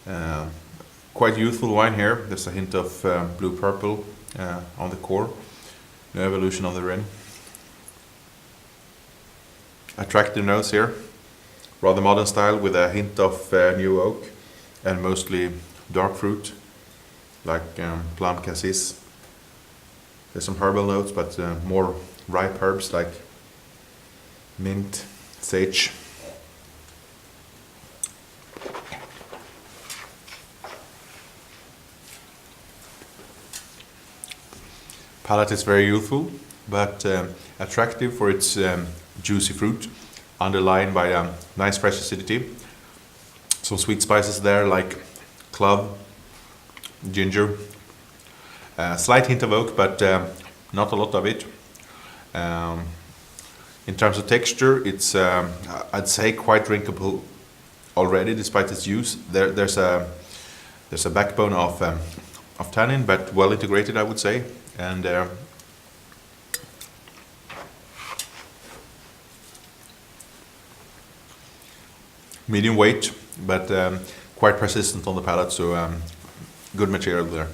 Uh, Quite youthful wine here. There's a hint of blue purple on the core. No evolution on the rim. Attractive notes here. Rather modern style with a hint of new oak and mostly dark fruit like plum, cassis. There's some herbal notes, but more ripe herbs like mint, sage. Palate is very youthful, but attractive for its juicy fruit, underlined by a nice fresh acidity. Some sweet spices there like clove, ginger, slight hint of oak, but not a lot of it. In terms of texture, it's I'd say quite drinkable already, despite its use. There's a backbone of tannin, but well integrated, I would say, and medium weight, but quite persistent on the palate. So good material there.